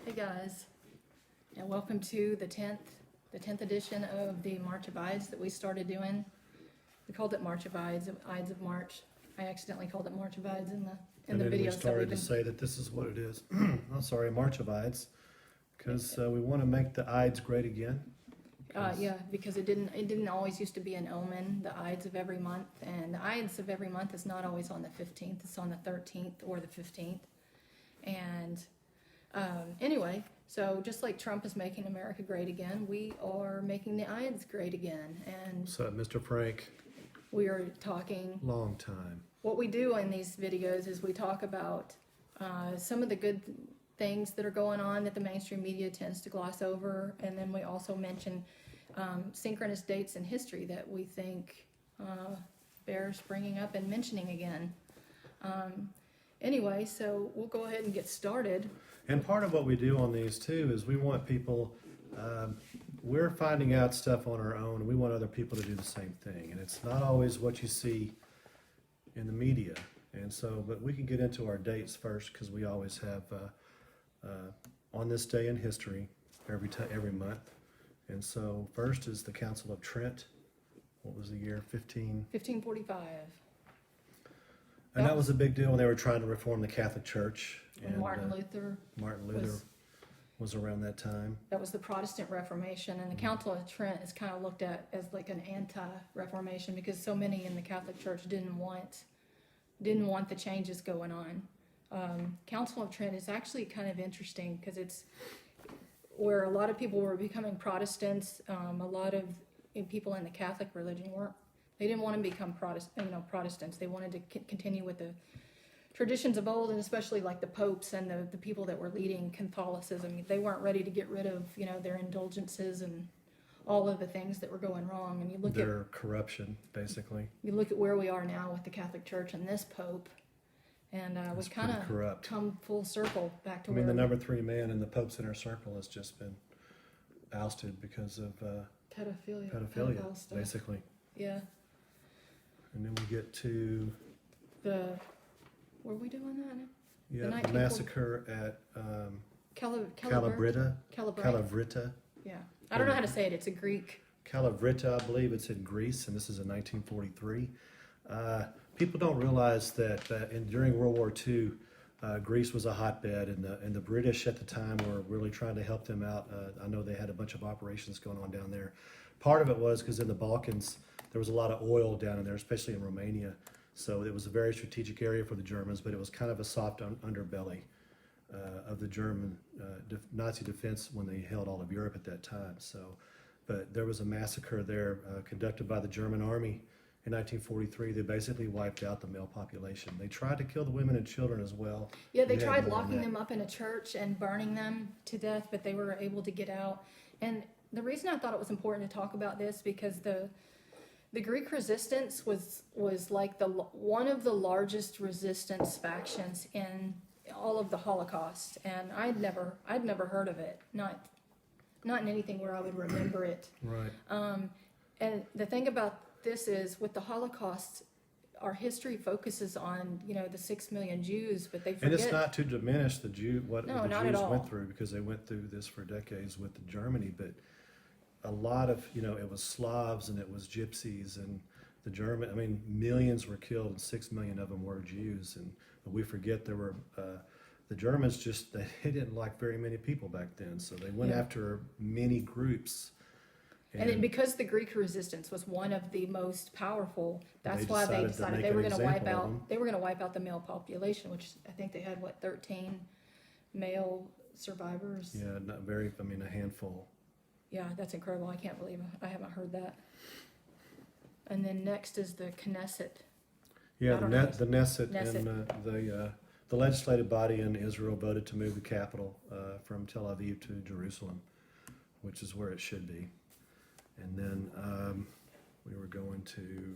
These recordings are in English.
Hey guys, and welcome to the 10th edition of the March of Ides that we started doing. We called it March of Ides of March. I accidentally called it March of Ides in the videos And then we that we've started been. to say that this is what it is. I'm sorry, March of Ides, because we want to make the Ides great again. Yeah, because it didn't always used to be an omen, the Ides of every month, and the Ides of every month is not always on the 15th, it's on the 13th or the 15th. And anyway, so just like Trump is making America great again, we are making the Ides great again. And What's up, Mr. Frank? we are talking, Long time. what we do in these videos is we talk about some of the good things that are going on that the mainstream media tends to gloss over. And then we also mention synchronous dates in history that we think bears bringing up and mentioning again. Anyway, so we'll go ahead and get started. And part of what we do on these too is we want people, we're finding out stuff on our own, and we want other people to do the same thing. And it's not always what you see in the media. And so, but we can get into our dates first, because we always have on this day in history every month. And so first is the Council of Trent. What was the year? 1545. And that was a big deal when they were trying to reform the Catholic Church. And Martin Luther. Was around that time. That was the Protestant Reformation, and the Council of Trent is kind of looked at as like an anti-Reformation because so many in the Catholic Church didn't want the changes going on. Council of Trent is actually kind of interesting because it's where a lot of people were becoming Protestants. A lot of people in the Catholic religion weren't. They didn't want to become Protestants. They wanted to continue with the traditions of old, and especially like the popes and the people that were leading Catholicism. They weren't ready to get rid of their indulgences and all of the things that were going wrong. And you look at their corruption, basically. You look at where we are now with the Catholic Church and this pope, and we kind of come full circle back to where the number 3 man in the Pope's inner circle has just been ousted because of pedophilia, basically. Yeah. And then we get to were we doing that? the massacre at Calabrita. Calabrita. Yeah, I don't know how to say it. It's a Greek. Calabrita, I believe it's in Greece, and this is in 1943. People don't realize that during World War II, Greece was a hotbed, and the British at the time were really trying to help them out. I know they had a bunch of operations going on down there. Part of it was because in the Balkans, there was a lot of oil down in there, especially in Romania. So it was a very strategic area for the Germans, but it was kind of a soft underbelly of the German Nazi defense when they held all of Europe at that time. So, but there was a massacre there conducted by the German army in 1943. They basically wiped out the male population. They tried to kill the women and children as well. Yeah, they tried locking them up in a church and burning them to death, but they were able to get out. And the reason I thought it was important to talk about this because the Greek resistance was like one of the largest resistance factions in all of the Holocaust, and I'd never heard of it, not in anything where I would remember it. Right. And the thing about this is, with the Holocaust, our history focuses on the 6 million Jews, but they forget. And it's not to diminish the Jews went through, because they went through this for decades with Germany, but a lot of, it was Slavs and it was Gypsies and the German, millions were killed and 6 million of them were Jews. But we forget there were, the Germans they didn't like very many people back then. So they went after many groups. And because the Greek resistance was one of the most powerful, that's why they decided they were going to wipe out the male population, which I think they had 13 male survivors. Yeah, not very, a handful. Yeah, that's incredible. I can't believe I haven't heard that. And then next is the Knesset. Yeah, the Knesset. And the legislative body in Israel voted to move the capital from Tel Aviv to Jerusalem, which is where it should be. And then we were going to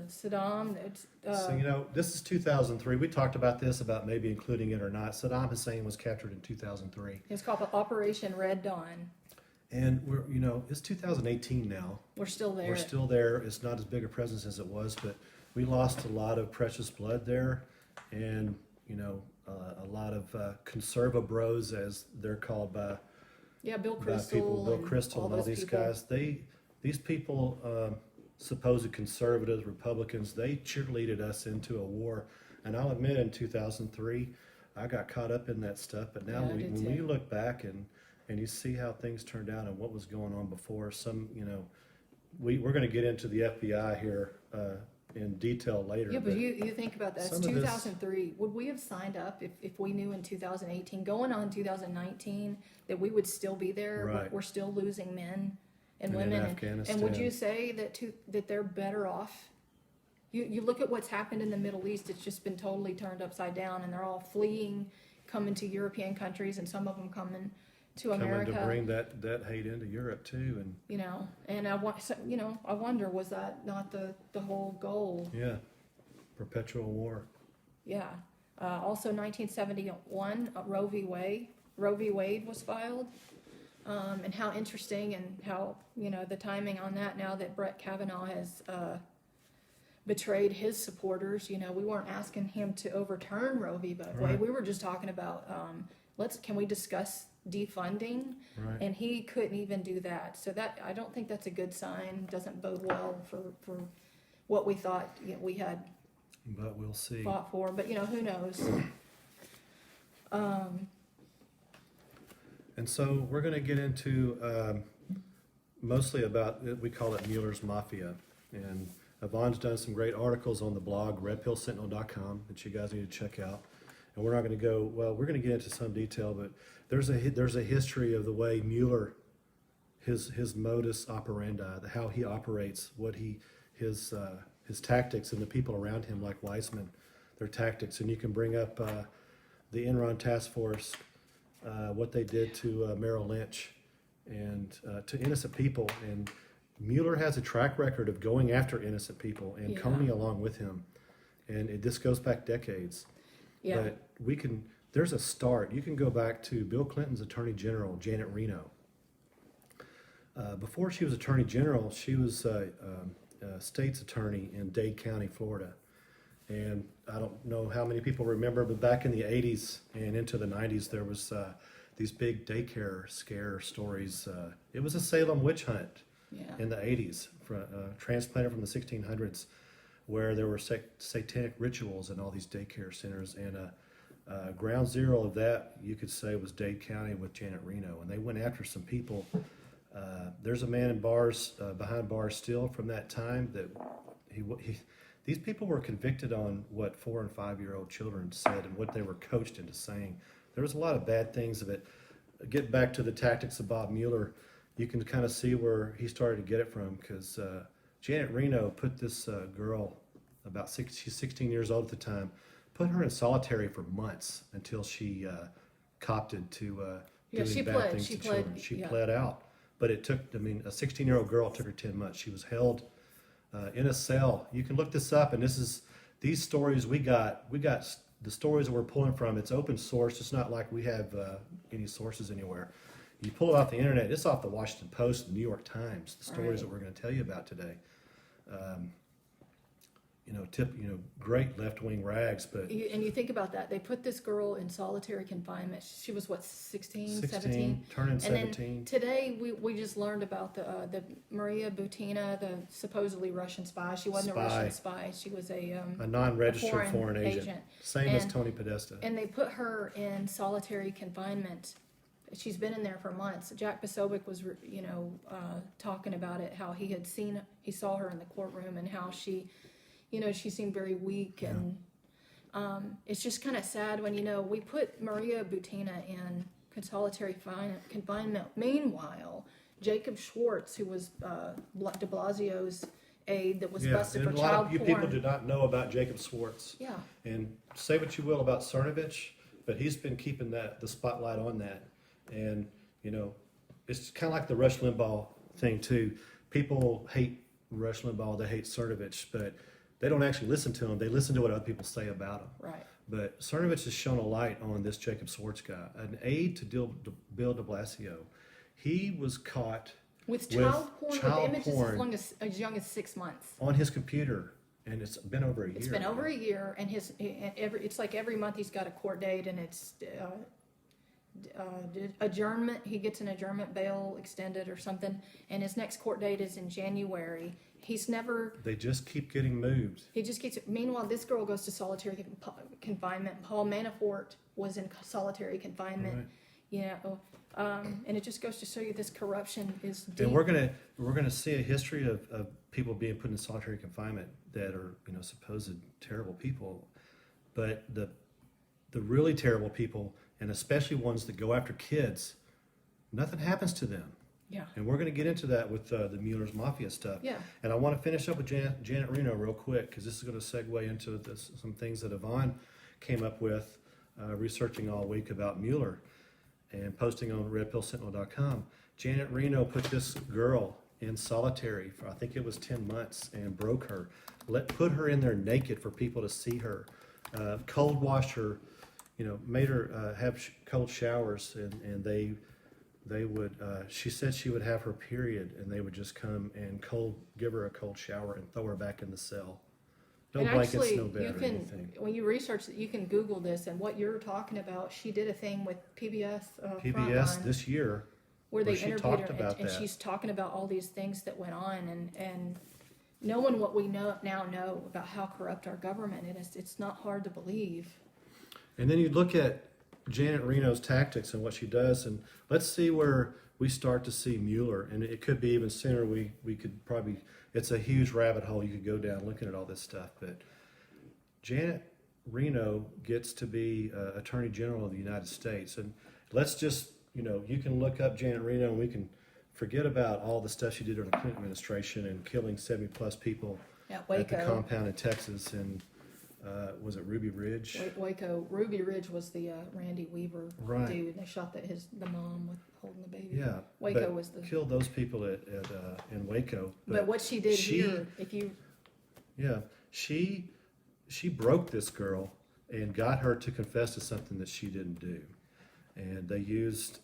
Saddam. So, this is 2003. We talked about this, about maybe including it or not. Saddam Hussein was captured in 2003. It's called Operation Red Dawn. And we're, it's 2018 now. We're still there. We're still there. It's not as big a presence as it was, but we lost a lot of precious blood there. And, a lot of conserva bros, as they're called by Bill by Crystal. people, Bill and Crystal and all those these people. guys. These people, supposed conservatives, Republicans, they cheerleaded us into a war. And I'll admit, in 2003, I got caught up in that stuff. But now, Yeah, I did when too. we look back and you see how things turned out and what was going on before, we're going to get into the FBI here in detail later. Yeah, but you think about that. It's some of this- 2003. Would we have signed up if we knew in 2018, going on 2019, that we would still be there? Right. We're still losing men and And in women. Afghanistan. And would you say that they're better off? You look at what's happened in the Middle East. It's just been totally turned upside down, and they're all fleeing, coming to European countries, and some of them coming to America. Coming to bring that hate into Europe too, and And I wonder, was that not the whole goal? yeah, perpetual war. Yeah. Also, 1971, Roe v. Wade was filed, and how interesting, and how the timing on that. Now that Brett Kavanaugh has betrayed his supporters, we weren't asking him to overturn Roe v. Wade. Right. We were just talking about can we discuss defunding? Right. And he couldn't even do that. So that, I don't think that's a good sign. Doesn't bode well for what we thought we had But we'll see. fought for. But who knows? And so we're going to get into mostly about, we call it Mueller's Mafia. And Yvonne's done some great articles on the blog, redpillsentinel.com, that you guys need to check out. And we're not going to go, well, we're going to get into some detail, but there's a history of the way Mueller, his modus operandi, how he operates, his tactics, and the people around him, like Weissman, their tactics. And you can bring up the Enron task force, what they did to Merrill Lynch and to innocent people. And Mueller has a track record of going after innocent people, and Yeah. Comey along with him. And this goes back decades. Yeah. But there's a start. You can go back to Bill Clinton's Attorney General, Janet Reno. Before she was Attorney General, she was a state's attorney in Dade County, Florida. And I don't know how many people remember, but back in the 80s and into the 90s, there was these big daycare scare stories. It was a Salem witch hunt in the 80s, transplanted from the 1600s, where there were satanic rituals in all these daycare centers. And ground zero of that, you could say, was Dade County with Janet Reno. And they went after some people. There's a man in bars, behind bars still from that time, that these people were convicted on what 4 and 5 year old children said and what they were coached into saying. There was a lot of bad things of it. Get back to the tactics of Bob Mueller. You can kind of see where he started to get it from, because Janet Reno put this girl, she's 16 years old at the time, put her in solitary for months until she copted to doing bad things to children. She pled out. But it took, a 16-year-old girl, it took her 10 months. She was held in a cell. You can look this up, and these stories we got the stories that we're pulling from. It's open source. It's not like we have any sources anywhere. You pull it off the internet. It's off the Washington Post, the New York Times. The stories that we're going to tell you about today. Great left-wing rags, but And you think about that. They put this girl in solitary confinement. She was, 16, 17? Turning 17. And then today we just learned about the Maria Butina, the supposedly Russian spy. She wasn't a Russian spy. She was a non-registered foreign agent. Same as Tony Podesta. And they put her in solitary confinement. She's been in there for months. Jack Posobiec was, talking about it, how he saw her in the courtroom, and how she seemed very weak. And it's just kind of sad when, we put Maria Butina in solitary confinement. Meanwhile, Jacob Schwartz, who was de Blasio's aide that was busted for child porn. A lot of you people do not know about Jacob Schwartz. Yeah. And say what you will about Cernovich, but he's been keeping the spotlight on that. And, it's kind of like the Rush Limbaugh thing, too. People hate Rush Limbaugh, they hate Cernovich, but they don't actually listen to him. They listen to what other people say about him. Right. But Cernovich has shown a light on this Jacob Schwartz guy, an aide to Bill de Blasio. He was caught with child porn, with images as young as 6 months. on his computer. And it's been over a year. It's been over a year, and it's like every month he's got a court date, and it's adjournment. He gets an adjournment, bail extended or something, and his next court date is in January. He's never. They just keep getting moved. He just keeps. Meanwhile, this girl goes to solitary confinement. Paul Manafort was in solitary confinement. Right. You know, and it just goes to show you this corruption is deep. And we're gonna see a history of people being put in solitary confinement that are, you know, supposed terrible people, but the really terrible people, and especially ones that go after kids, nothing happens to them. Yeah. And we're going to get into that with the Mueller's Mafia stuff. Yeah. And I want to finish up with Janet Reno real quick, because this is going to segue into some things that Yvonne came up with researching all week about Mueller and posting on redpillsentinel.com. Janet Reno put this girl in solitary for, I think it was 10 months, and broke her. Put her in there naked for people to see her. Cold washed her, you know, made her have cold showers, and they would, she said she would have her period, and they would just come and give her a cold shower and throw her back in the cell. No and blankets, actually, no bed you or can, anything. when you research it, you can Google this, and what you're talking about, she did a thing with PBS PBS Frontline, this year, where they she interviewed talked her, about and that. she's talking about all these things that went on, and knowing what we now know about how corrupt our government is, it's not hard to believe. And then you look at Janet Reno's tactics and what she does, and let's see where we start to see Mueller, and it could be even sooner. We could probably, it's a huge rabbit hole you could go down looking at all this stuff, but Janet Reno gets to be Attorney General of the United States, and let's just, you know, you can look up Janet Reno, and we can forget about all the stuff she did during the Clinton administration and killing 70 plus people At at the Waco, compound in Texas, and was it Ruby Ridge? Waco, Ruby Ridge was the Randy Weaver Right. dude, and they shot the mom with holding the baby. Yeah, Waco but was the. killed those people in Waco. But what she did here, if you. Yeah, she broke this girl and got her to confess to something that she didn't do, and they used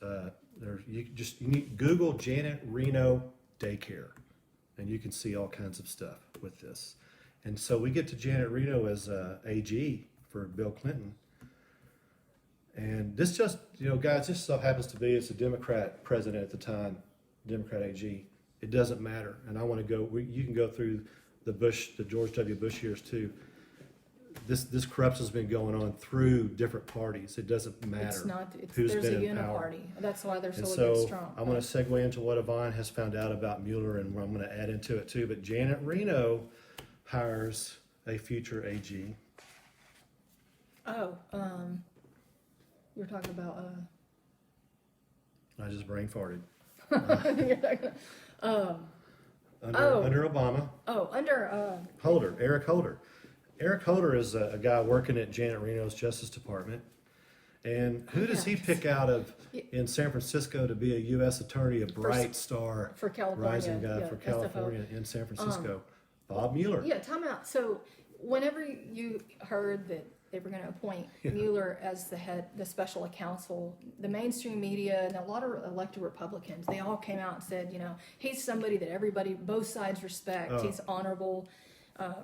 you need Google Janet Reno daycare, and you can see all kinds of stuff with this. And so we get to Janet Reno as AG for Bill Clinton, and this just, you know, guys, this so happens to be it's a Democrat president at the time, Democrat AG. It doesn't matter, and I want to go. You can go through the George W. Bush years too. This corruption's been going on through different parties. It doesn't matter. It's not. who's There's been a in power. uniparty. That's why they're And so so against Trump. I'm going to segue into what Yvonne has found out about Mueller, and I'm going to add into it too. But Janet Reno hires a future AG. Oh, you're talking about. I just brain farted. You're talking, Under Obama. oh, under. Eric Holder. Eric Holder is a guy working at Janet Reno's Justice Department. And who does he pick out of in San Francisco to be a U.S. attorney, a bright star, for California, rising guy yeah, for SFO. California in San Francisco? Bob Mueller. Yeah, time out. So, whenever you heard that they were going to appoint Mueller as the special counsel, the mainstream media and a lot of elected Republicans, they all came out and said, you know, he's somebody that both sides respect. Oh. He's honorable,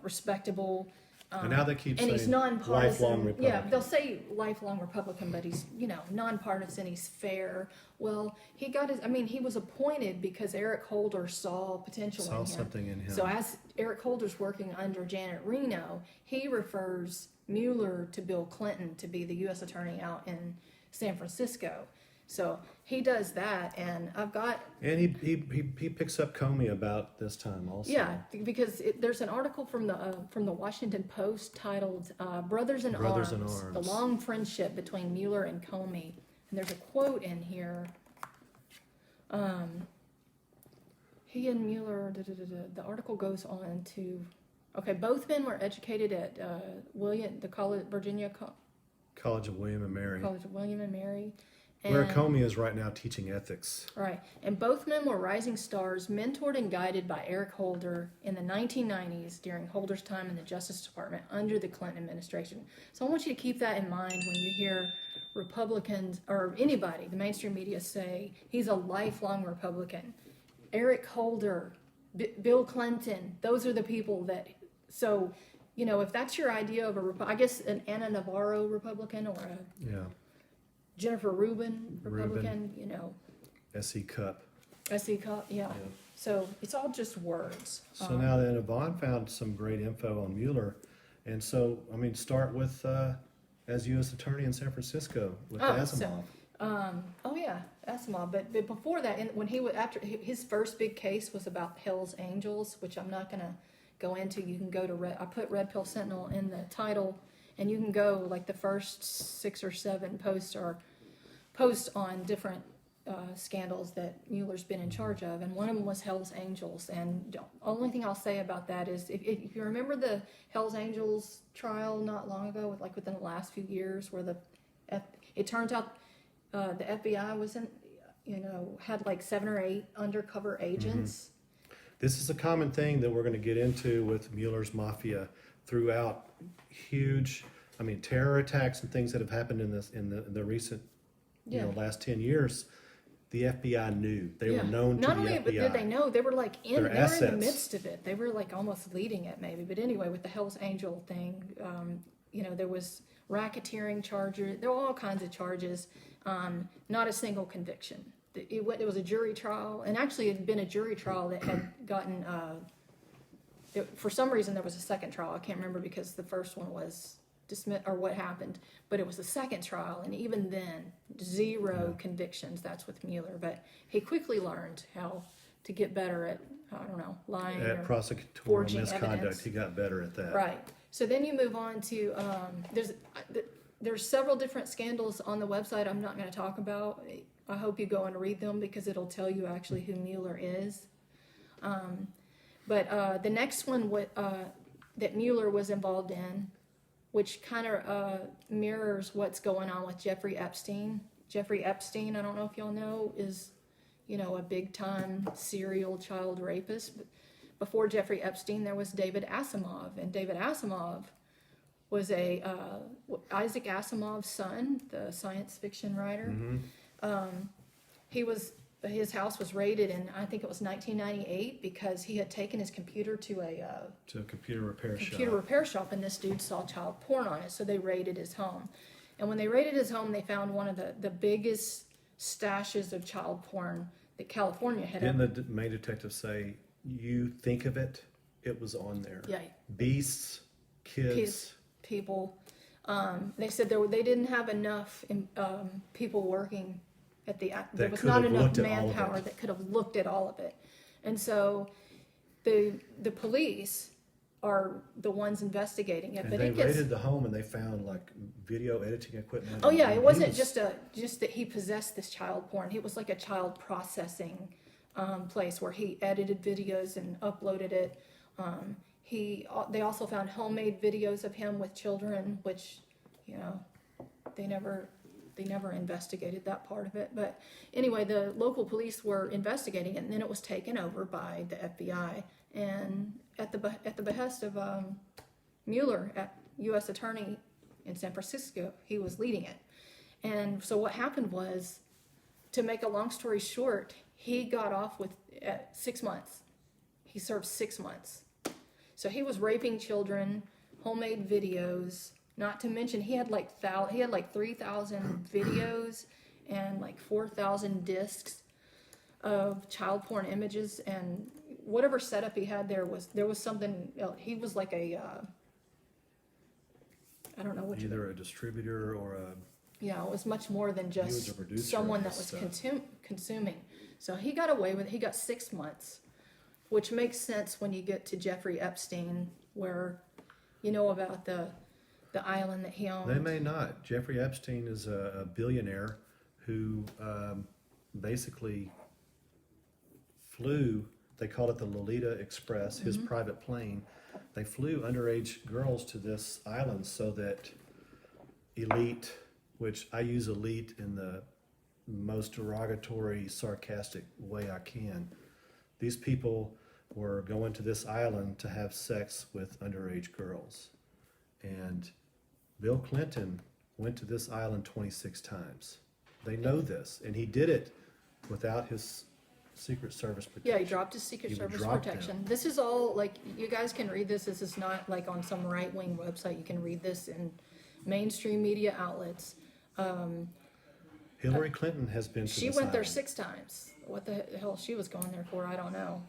respectable. And now they keep and saying he's nonpartisan. lifelong Republican. Yeah, they'll say lifelong Republican, but he's, you know, nonpartisan. He's fair. Well, he was appointed because Eric Holder saw potential in him. Something in him. So as Eric Holder's working under Janet Reno, he refers Mueller to Bill Clinton to be the U.S. attorney out in San Francisco. So he does that, and I've got. And he picks up Comey about this time also. Yeah, because there's an article from the Washington Post titled "Brothers in Arms: The Long Friendship Between Mueller and Comey," and there's a quote in here. He and Mueller. The article goes on to. Okay, both men were educated at Virginia College of William and Mary. College of William and Mary. Where Comey is right now teaching ethics. Right. And both men were rising stars, mentored and guided by Eric Holder in the 1990s during Holder's time in the Justice Department under the Clinton administration. So I want you to keep that in mind when you hear Republicans or anybody, the mainstream media, say he's a lifelong Republican. Eric Holder, Bill Clinton, those are the people that. So you know, if that's your idea of I guess an Anna Navarro Republican or a Yeah. Jennifer Rubin Republican, you know, S.E. Cupp. S.E. Cupp, yeah. Yeah. So it's all just words. So now then, Yvonne found some great info on Mueller. And so, I mean, start with, as U.S. Attorney in San Francisco with Asimov. Oh yeah, Asimov. But before that, when he was after his first big case was about Hell's Angels, which I'm not gonna go into. You can go to I put Red Pill Sentinel in the title, and you can go like the first 6 or 7 posts on different scandals that Mueller's been in charge of, and one of them was Hell's Angels. And the only thing I'll say about that is, if you remember the Hell's Angels trial not long ago, within the last few years, where it turns out the FBI was had like 7 or 8 undercover agents. This is a common thing that we're going to get into with Mueller's mafia throughout. Huge, I mean, terror attacks and things that have happened in the recent, last 10 years. The FBI knew. They were known to the FBI. Not only did they know, they were like in the midst of it. They were like almost leading it maybe. But anyway, with the Hell's Angel thing, there was racketeering charges. There were all kinds of charges. Not a single conviction. It was a jury trial, and actually it had been a jury trial that had gotten, for some reason there was a second trial. I can't remember because the first one was dismissed or what happened, but it was the second trial, and even then, 0 convictions. That's with Mueller, but he quickly learned how to get better at, lying At or prosecutorial forging misconduct, evidence. he got better at that. Right. So then you move on to, there's several different scandals on the website I'm not going to talk about. I hope you go and read them because it'll tell you actually who Mueller is. But the next one that Mueller was involved in, which kind of mirrors what's going on with Jeffrey Epstein. Jeffrey Epstein, I don't know if y'all know, is, a big-time serial child rapist. Before Jeffrey Epstein, there was David Asimov, and David Asimov was Isaac Asimov's son, the science fiction writer. His house was raided in, I think it was 1998, because he had taken his computer to a computer repair shop, and this dude saw child porn on it, so they raided his home. And when they raided his home, they found one of the biggest stashes of child porn that California had ever. Didn't the main detective say, you think of it, it was on there? Yeah. Beasts, kids. People. They said they didn't have enough people working at there was not enough manpower that could have looked at all of it. And so the police are the ones investigating it. And but they it gets, raided the home and they found like video editing equipment. Oh yeah, it wasn't just that he possessed this child porn. It was like a child processing place where he edited videos and uploaded it. They also found homemade videos of him with children, which, they never investigated that part of it. But anyway, the local police were investigating it, and then it was taken over by the FBI, and at the behest of Mueller, U.S. Attorney in San Francisco, he was leading it. And so what happened was, to make a long story short, he got off with 6 months. He served 6 months. So he was raping children, homemade videos. Not to mention, he had like 3,000 videos and like 4,000 discs of child porn images, and whatever setup he had there was something else. He was like I don't know what either a distributor or it was much more than just someone that was consuming. So he got away with it. He got 6 months, which makes sense when you get to Jeffrey Epstein, where about the island that he owned. They may not. Jeffrey Epstein is a billionaire who basically flew, they call it the Lolita Express, his private plane. They flew underage girls to this island so that elite, which I use elite in the most derogatory, sarcastic way I can. These people were going to this island to have sex with underage girls. And Bill Clinton went to this island 26 times. They know this, and he did it without his Secret Service protection. Yeah, he dropped his Secret He Service dropped protection. This is all, like, you guys can read this. This is not like on some right-wing website. You can read this in mainstream media outlets. Hillary Clinton has been to She this went there island. 6 times. What the hell she was going there for, I don't know.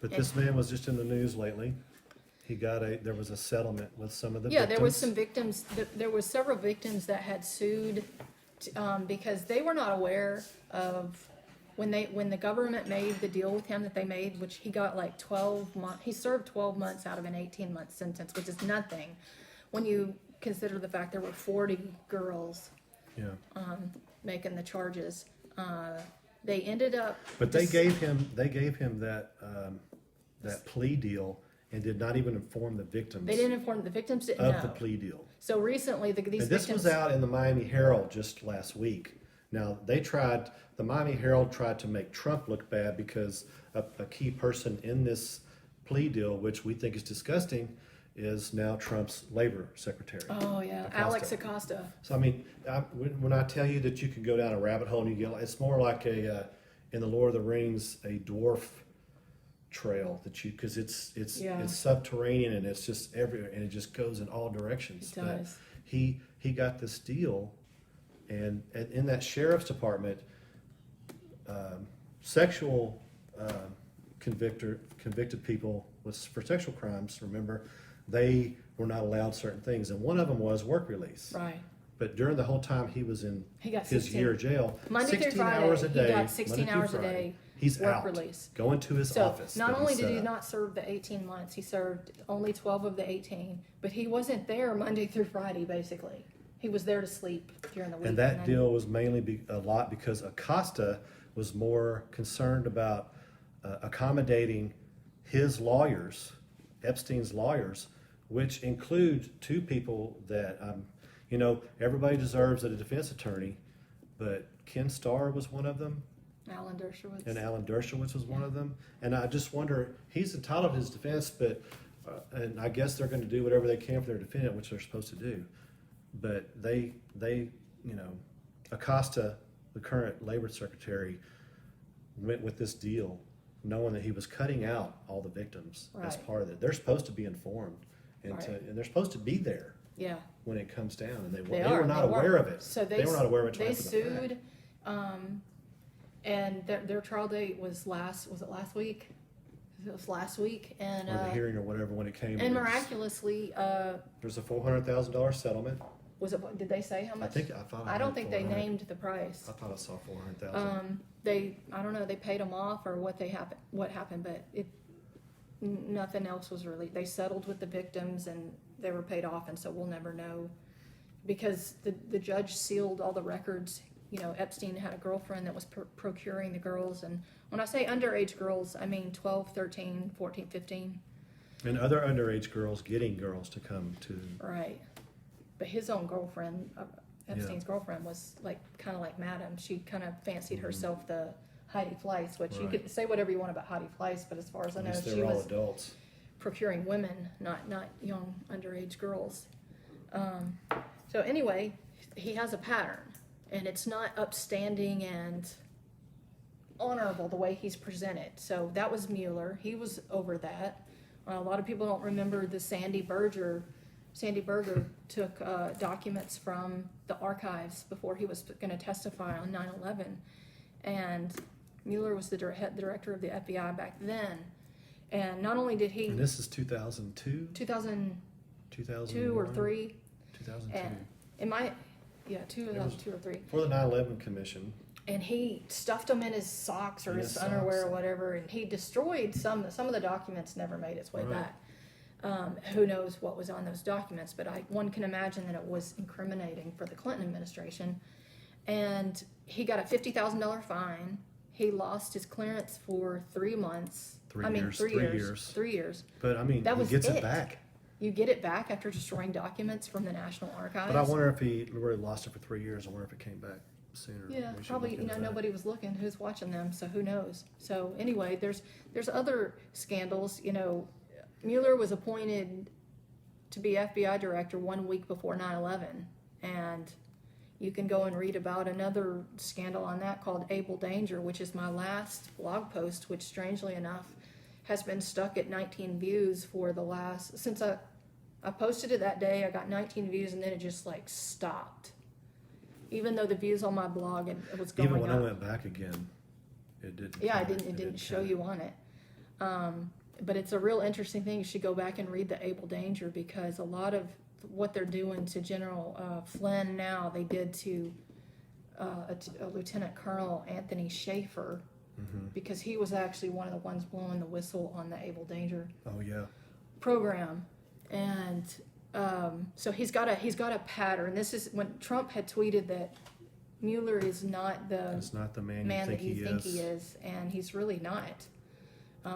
But this man was just in the news lately. There was a settlement with some of the Yeah, victims. there was some victims, there was several victims that had sued because they were not aware of, when the government made the deal with him that they made, which he got like 12 months, he served 12 months out of an 18-month sentence, which is nothing. When you consider the fact there were 40 girls Yeah. making the charges, they ended up. But they gave him that plea deal and did not even inform the victims They didn't inform, the victims didn't of know. the plea deal. So recently, these And this victims. was out in the Miami Herald just last week. Now, the Miami Herald tried to make Trump look bad because a key person in this plea deal, which we think is disgusting, is now Trump's labor secretary. Oh, yeah, Acosta. Alex Acosta. So, I mean, when I tell you that you can go down a rabbit hole and you get, it's more like in the Lord of the Rings, a dwarf trail because it's Yeah. subterranean and it's just everywhere and it just goes in all directions. It does. But he got this deal, and in that sheriff's department, sexual convicted people for sexual crimes. Remember, they were not allowed certain things, and one of them was work release. Right. But during the whole time he was in He got his 16 year of jail, Monday through 16 Friday, hours a day, he got 16 Monday through hours a Friday, day he's work out, release. going to his So office. not that only set did he up. not serve the 18 months, he served only 12 of the 18, but he wasn't there Monday through Friday, basically. He was there to sleep during the week. And that then- deal was mainly a lot because Acosta was more concerned about accommodating his lawyers, Epstein's lawyers, which include 2 people that, everybody deserves a defense attorney, but Ken Starr was one of them, Alan Dershowitz. and Alan Dershowitz was one of them. And I just wonder, he's entitled to his defense, but, and I guess they're going to do whatever they can for their defendant, which they're supposed to do. But they, Acosta, the current labor secretary, went with this deal knowing that he was cutting out all the victims as Right. part of it. They're supposed to be informed, and, Right. and they're supposed to be there Yeah. when it comes down, and they They were not aware of it. So they were not aware of it. They until after the fact. sued, and their trial date was last week? It was last week, and Or the hearing or whatever when it came. and it was- miraculously, there's a $400,000 settlement. did they say how I much? think I thought. I heard don't think they 400. named the price. I thought I saw 400,000. I don't know, they paid them off or what happened, but nothing else was really, they settled with the victims and they were paid off, and so we'll never know. Because the judge sealed all the records. Epstein had a girlfriend that was procuring the girls, and when I say underage girls, I mean 12, 13, 14, 15. And other underage girls getting girls to come to. Right. But his own girlfriend, Epstein's girlfriend, was kind of like Madam. She kind of fancied herself the Heidi Fleiss, which you Right. could say whatever you want about Heidi Fleiss, but as far as I At know, least they she were all was adults. procuring women, not young underage girls. So anyway, he has a pattern, and it's not upstanding and honorable the way he's presented. So that was Mueller. He was over that. A lot of people don't remember the Sandy Berger took documents from the archives before he was going to testify on 9/11, and Mueller was the director of the FBI back then. And not only did he, And this is 2002, 2002 2001, or 3, 2002. and two or 3, For the 9/11 Commission. and he stuffed them in his socks or In his his underwear socks. or whatever, and he destroyed some of the documents. Never made its way Right. back. Who knows what was on those documents, but one can imagine that it was incriminating for the Clinton administration. And he got a $50,000 fine. He lost his clearance for 3 months. 3 I mean, years, 3 3 years. years. 3 years. But I mean, That he was gets it it. back. You get it back after destroying documents from the National Archives. But I wonder if he really lost it for 3 years. I wonder if it came back sooner. Yeah, We should probably. look into that. Nobody was looking. Who's watching them? So who knows? So anyway, there's other scandals. Mueller was appointed to be FBI director 1 week before 9/11, and You can go and read about another scandal on that called Able Danger, which is my last blog post, which strangely enough has been stuck at 19 views for the last, since I posted it that day, I got 19 views, and then it just like stopped. Even though the views on my blog, it was going up. Even when I went back again, it didn't. Yeah, it didn't show you on it. But it's a real interesting thing. You should go back and read the Able Danger, because a lot of what they're doing to General Flynn now, they did to a Lieutenant Colonel Anthony Schaefer, because he was actually one of the ones blowing the whistle on the Able Danger program. And so he's got a pattern. This is when Trump had tweeted that Mueller is not the man that you think he is, and he's really not.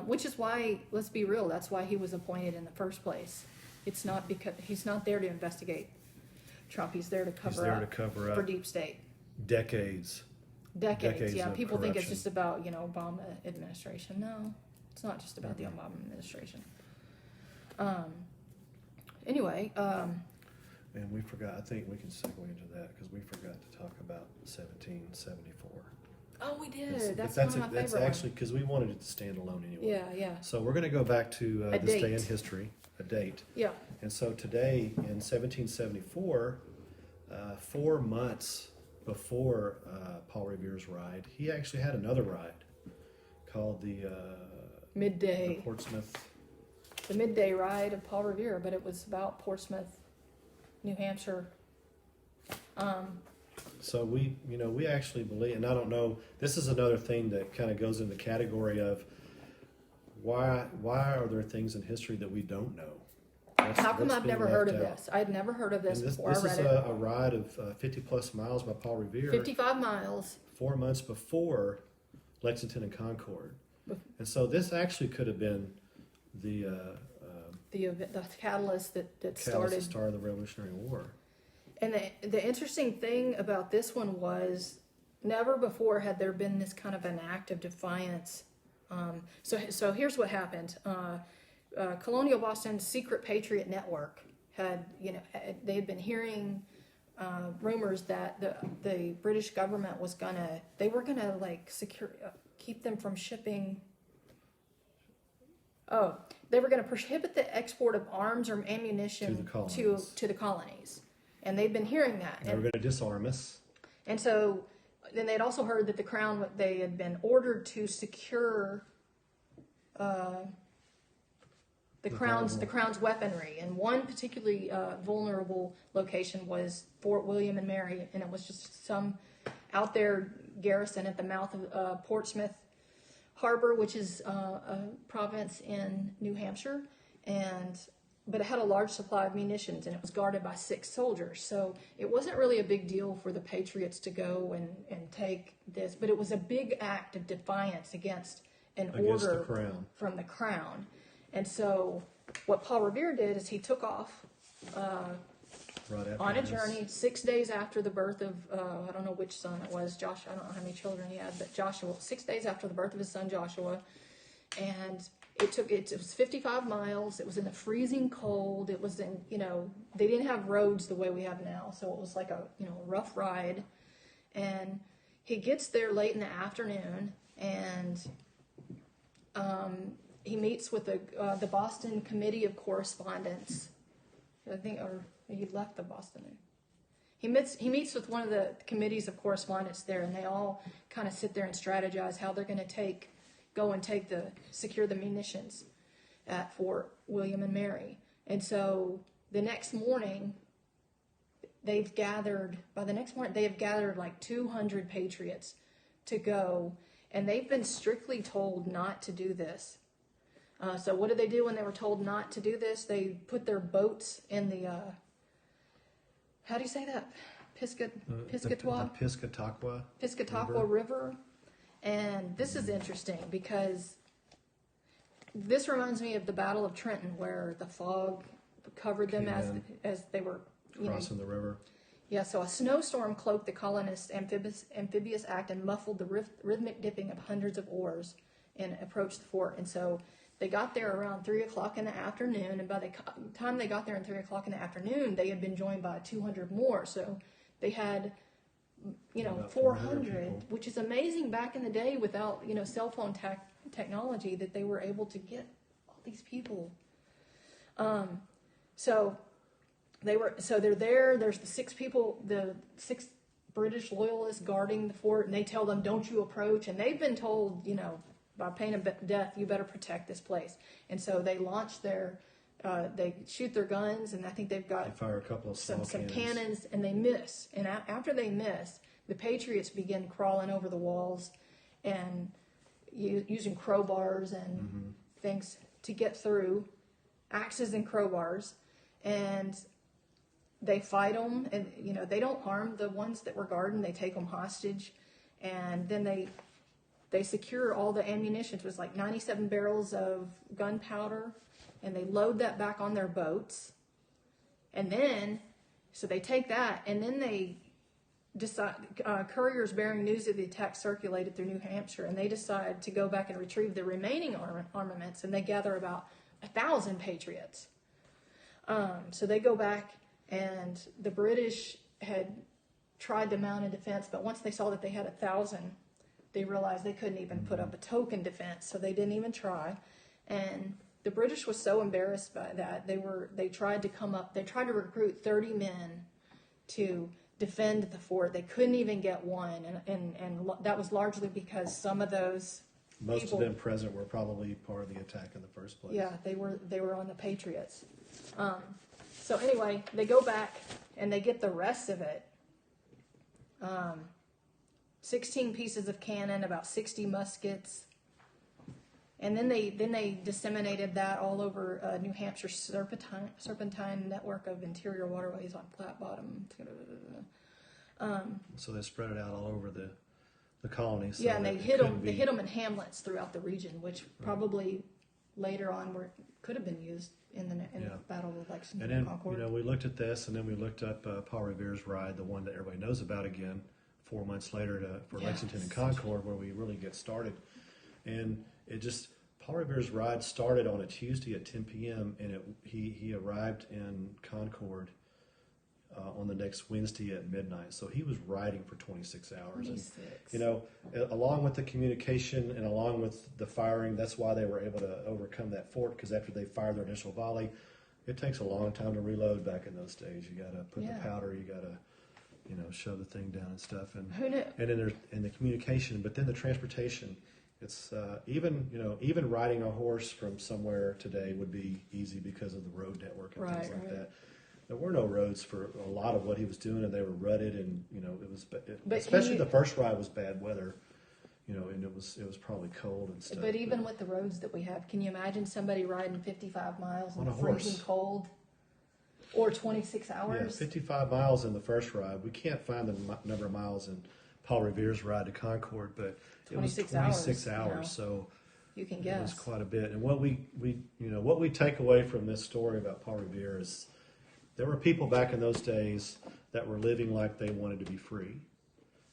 Which is why, let's be real, that's why he was appointed in the first place. It's not because he's not there to investigate Trump. He's there to cover up for deep state. Decades. Yeah, people think it's just about, Obama administration. No, it's not just about the Obama administration. Anyway. And we forgot, I think we can segue into that, because we forgot to talk about 1774. Oh, we did. That's one of my favorite That's actually, because we wanted it to stand alone anyway. Yeah. So we're going to go back to this day in history, a date. Yeah. And so today, in 1774, 4 months before Paul Revere's ride, he actually had another ride called the Midday. The Portsmouth. The midday ride of Paul Revere, but it was about Portsmouth, New Hampshire. So we actually believe, and I don't know, this is another thing that kind of goes in the category of why are there things in history that we don't know? How come I've never heard of this? I'd never heard of this before I read it. This is a ride of 50 plus miles by Paul Revere. 55 miles. 4 months before Lexington and Concord. And so this actually could have been the catalyst that started the start of the Revolutionary War. And the interesting thing about this one was never before had there been this kind of an act of defiance. So here's what happened. Colonial Boston's secret patriot network they had been hearing rumors that the British government was gonna keep them from shipping. Oh, they were going to prohibit the export of arms or ammunition to the colonies. And they'd been hearing that. They were going to disarm us. And so then they'd also heard that they had been ordered to secure the crown's weaponry. And one particularly vulnerable location was Fort William and Mary, and it was just some out there garrison at the mouth of Portsmouth Harbor, which is a province in New Hampshire, but it had a large supply of munitions, and it was guarded by 6 soldiers. So it wasn't really a big deal for the Patriots to go and take this, but it was a big act of defiance against order from the crown. And so what Paul Revere did is he took off on a journey 6 days after the birth of, I don't know which son it was, Joshua, I don't know how many children he had, but Joshua, 6 days after the birth of his son Joshua. And it was 55 miles. It was in the freezing cold. It was in, they didn't have roads the way we have now. So it was like a, rough ride. And he gets there late in the afternoon, and he meets with the Boston Committee of Correspondence. I think, or he left the Boston. He meets with one of the committees of correspondence there, and they all kind of sit there and strategize how they're going to secure the munitions at Fort William and Mary. And so the next morning, they have gathered like 200 patriots to go, and they've been strictly told not to do this. So what did they do when they were told not to do this? They put their boats in the, how do you say that? Piscataqua River. And this is interesting because this reminds me of the Battle of Trenton, where the fog covered them as they were crossing the river. Yeah, so a snowstorm cloaked the colonists' amphibious act and muffled the rhythmic dipping of hundreds of oars and approached the fort. And so they got there around 3 o'clock in the afternoon, and by the time they got there at 3 o'clock in the afternoon, they had been joined by 200 more. So they had About 400, people. which is amazing back in the day without, cell phone technology, that they were able to get all these people. So they're there. There's the 6 people, the 6 British loyalists guarding the fort, and they tell them, "Don't you approach." And they've been told, by pain of death, you better protect this place. And so they launch they shoot their guns, and I think they've got They fire a couple of some small cannons, and they miss. And after they miss, the Patriots begin crawling over the walls and using crowbars and things to get through, axes and crowbars, and they fight them. And they don't harm the ones that were guarding. They take them hostage, and then they secure all the ammunition. It was like 97 barrels of gunpowder, and they load that back on their boats. And then, so they take that, and then they decide, couriers bearing news of the attack circulated through New Hampshire, and they decide to go back and retrieve the remaining armaments, and they gather about 1,000 Patriots. So they go back, and the British had tried to mount a defense, but once they saw that they had 1,000, they realized they couldn't even put up a token defense, so they didn't even try. And the British was so embarrassed by that, they tried to recruit 30 men to defend the fort. They couldn't even get one, and that was largely because some of those Most of them present were probably part of the attack in the first place. Yeah, they were on the Patriots. So anyway, they go back and they get the rest of it. 16 pieces of cannon, about 60 muskets. And then they disseminated that all over New Hampshire's serpentine network of interior waterways on flat bottom. So they spread it out all over the colony. So Yeah, and that they it hit them. couldn't They be- hit them in hamlets throughout the region, which probably later on could have been used in the Yeah. Battle of Lexington And and then, Concord. we looked at this, and then we looked up Paul Revere's ride, the one that everybody knows about again, 4 months later for Yeah, Lexington and such Concord, where we really get started. And Paul Revere's ride started on a Tuesday at 10 p.m., and he arrived in Concord on the next Wednesday at midnight. So he was riding for 26 hours. 26. And, along with the communication and along with the firing, that's why they were able to overcome that fort, because after they fired their initial volley, it takes a long time to reload back in those days. You got to put Yeah. the powder, you got to, shove the thing down and stuff. And Who knew? and then there's the communication, but then the transportation. It's even riding a horse from somewhere today would be easy because of the road network and things Right, like right. that. There were no roads for a lot of what he was doing, and they were rutted, and it was. But Especially the first ride was bad weather, and it was probably cold and stuff. But even with the roads that we have, can you imagine somebody riding 55 miles On in a horse. freezing cold? Or 26 Yeah, hours? 55 miles in the first ride. We can't find the number of miles in Paul Revere's ride to Concord, but it was 26 26 hours, hours. So You can it was guess. quite a bit. And what we take away from this story about Paul Revere is there were people back in those days that were living like they wanted to be free.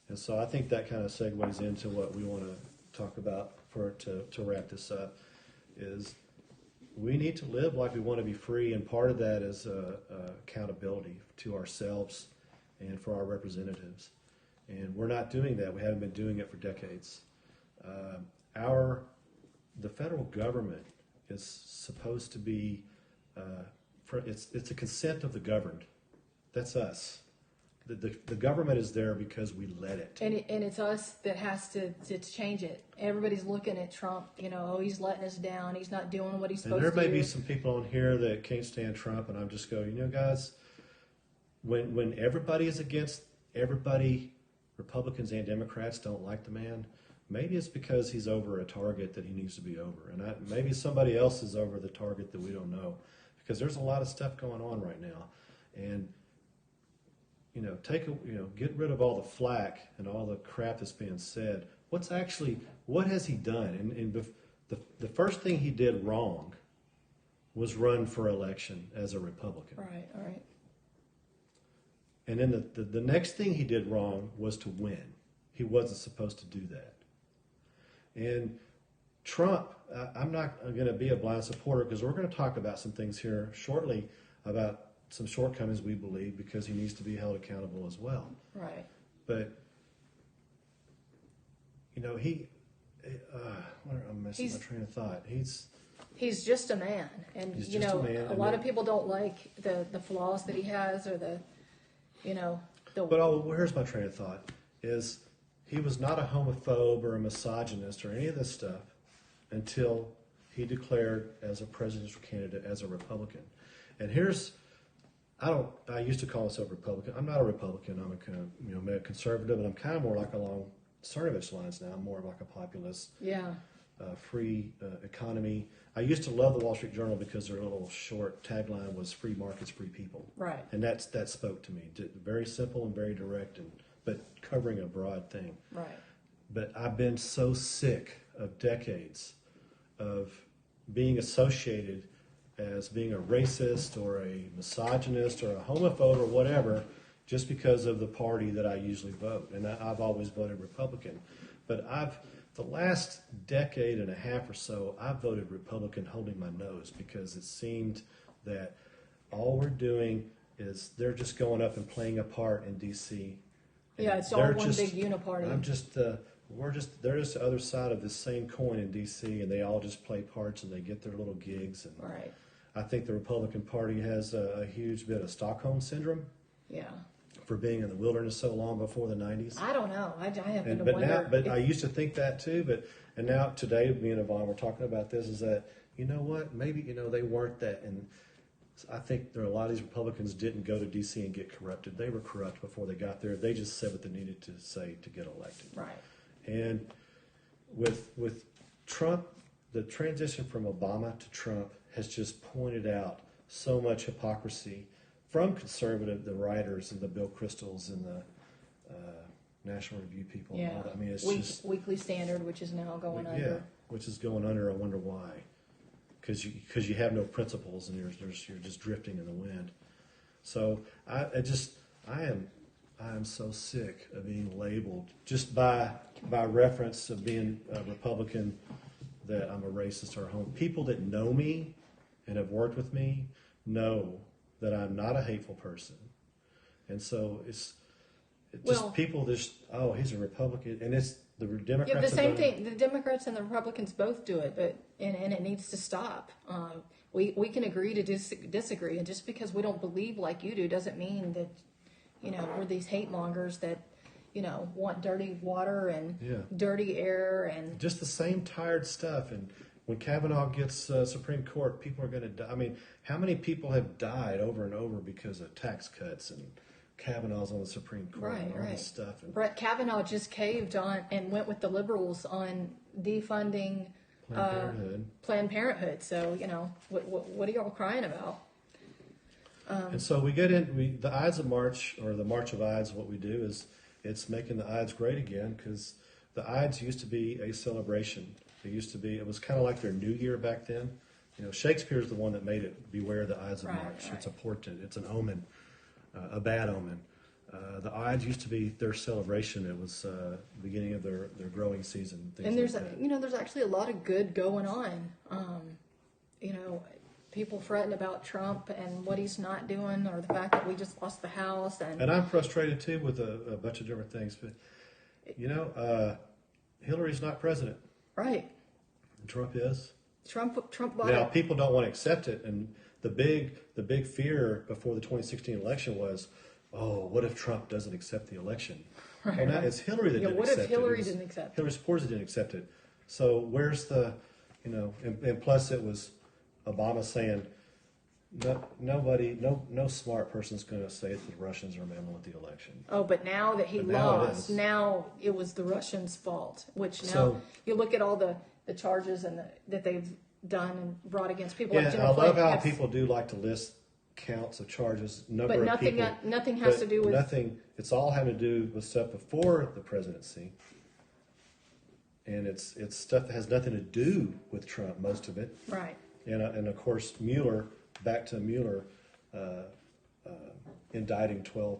And so I think that kind of segues into what we want to talk about to wrap this up is we need to live like we want to be free, and part of that is accountability to ourselves and for our representatives. And we're not doing that. We haven't been doing it for decades. The federal government is supposed to be, it's a consent of the governed. That's us. The government is there because we let it. And it's us that has to change it. Everybody's looking at Trump, he's letting us down. He's not doing what he's And supposed there to may do. be some people on here that can't stand Trump, and I'm just going, guys, when everybody is against everybody, Republicans and Democrats don't like the man, maybe it's because he's over a target that he needs to be over. And maybe somebody else is over the target that we don't know, because there's a lot of stuff going on right now. And get rid of all the flack and all the crap that's being said. What has he done? And the first thing he did wrong was run for election as a Republican. Right, all right. And then the next thing he did wrong was to win. He wasn't supposed to do that. And Trump, I'm not going to be a blind supporter, because we're going to talk about some things here shortly about some shortcomings we believe, because he needs to be held accountable as well. Right. But you know, I'm missing my train of thought. He's just a man, and He's you just know, a man, a lot of people don't like the flaws that he has, or the. But here's my train of thought: is he was not a homophobe or a misogynist or any of this stuff until he declared as a presidential candidate as a Republican. And I used to call myself a Republican. I'm not a Republican. I'm a conservative, and I'm kind of more like along Cernovich lines now. I'm more like a populist. Yeah. Free economy. I used to love the Wall Street Journal because their little short tagline was "Free markets, free people." Right. And that spoke to me. Very simple and very direct, but covering a broad thing. Right. But I've been so sick of decades of being associated as being a racist or a misogynist or a homophobe or whatever, just because of the party that I usually vote. And I've always voted Republican. But the last decade and a half or so, I've voted Republican holding my nose, because it seemed that all we're doing is they're just going up and playing a part in D.C. Yeah, it's all one big uniparty. They're just the other side of the same coin in D.C., and they all just play parts and they get their little gigs. And right. I think the Republican Party has a huge bit of Stockholm syndrome. Yeah. For being in the wilderness so long before the 90s. I don't know. I happen to wonder. But I used to think that too. And now today, me and Yvonne were talking about this. Is that, you know what? Maybe they weren't that. And I think there are a lot of these Republicans didn't go to D.C. and get corrupted. They were corrupt before they got there. They just said what they needed to say to get elected. Right. And with Trump, the transition from Obama to Trump has just pointed out so much hypocrisy from the writers and the Bill Cristols and the National Review people. Yeah. And all that. I mean, it's Weekly Standard, which is now going under. Yeah, which is going under. I wonder why. Because you have no principles and you're just drifting in the wind. So I am so sick of being labeled just by reference of being a Republican that I'm a racist or a homo. People that know me and have worked with me know that I'm not a hateful person. And so it's just people just, oh, he's a Republican, and it's the Democrats. Yeah, the same thing. The Democrats and the Republicans both do it, but and it needs to stop. We can agree to disagree, and just because we don't believe like you do doesn't mean that we're these hate mongers that want dirty water and dirty air and just the same tired stuff. And when Kavanaugh gets Supreme Court, people are going to die. I mean, how many people have died over and over because of tax cuts and Kavanaugh's on the Supreme Court and all this stuff? And Brett Kavanaugh just caved on and went with the liberals on defunding Planned Parenthood. So what are y'all crying about? And so we get in the Ides of March, or the March of Ides. What we do is it's making the Ides great again, because the Ides used to be a celebration. It was kind of like their New Year back then. Shakespeare's the one that made it. Beware the Ides of March. Right. It's a portent. It's an omen, a bad omen. The Ides used to be their celebration. It was the beginning of their growing season. And there's there's actually a lot of good going on. People fretting about Trump and what he's not doing, or the fact that we just lost the House. And I'm frustrated too with a bunch of different things. But Hillary's not president. Right. Trump is. Trump bought now it. People don't want to accept it, and the big fear before the 2016 election was, oh, what if Trump doesn't accept the election? Right, well, now it's Hillary that didn't accept it. What if Hillary didn't accept it? Hillary supporters didn't accept it. So where's the, and plus it was Obama saying, no smart person's going to say that the Russians are meddling with the election. Oh, but now that he lost, now it was the Russians' fault. Which now you look at all the charges that they've done and brought against people. Yeah, like Jimmy I love Flake. how people do like to list counts of charges, number but of people. Nothing has to do with nothing. It's all having to do with stuff before the presidency, and it's stuff that has nothing to do with Trump. Most of it, right? And of course back to Mueller, indicting 12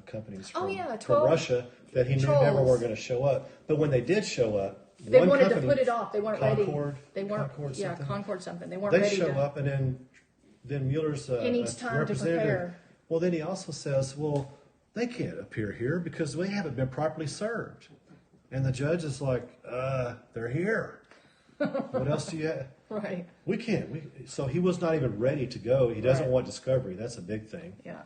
companies from Russia that he knew never were going to show up. But when they did show up, they wanted to put it off. They weren't ready. They weren't. Concord something. They weren't they ready. They show up, and then Mueller's he needs time to prepare. Well, then he also says, well, they can't appear here because they haven't been properly served. And the judge is like, they're here. What else do you have? Right. We can't. So he was not even ready to go. He doesn't Right. want discovery. That's a big thing. Yeah.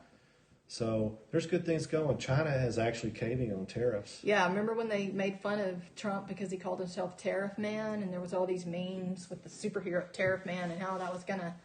So there's good things going. China is actually caving on tariffs. Yeah, I remember when they made fun of Trump because he called himself Tariff Man, and there was all these memes with the superhero Tariff Man and how that was gonna.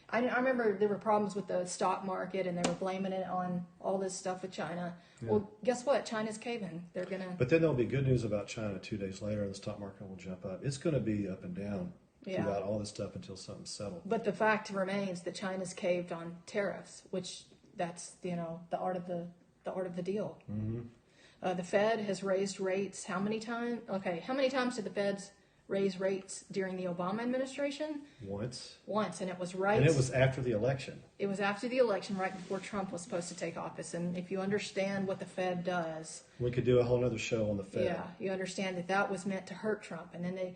I remember there were problems with the stock market, and they were blaming it on all this stuff with China. Yeah. Well, guess what? China's caving. They're gonna. But then there'll be good news about China 2 days later, and the stock market will jump up. It's going to be up and down throughout all this stuff until something's settled. But the fact remains that China's caved on tariffs, which that's the art of the deal. Mm-hmm. The Fed has raised rates how many times? Okay, how many times did the Feds raise rates during the Obama administration? Once, and it was right. and it was after the election. It was after the election, right before Trump was supposed to take office. And if you understand what the Fed does, We could do a whole other show on the Fed. yeah, you understand that was meant to hurt Trump. And then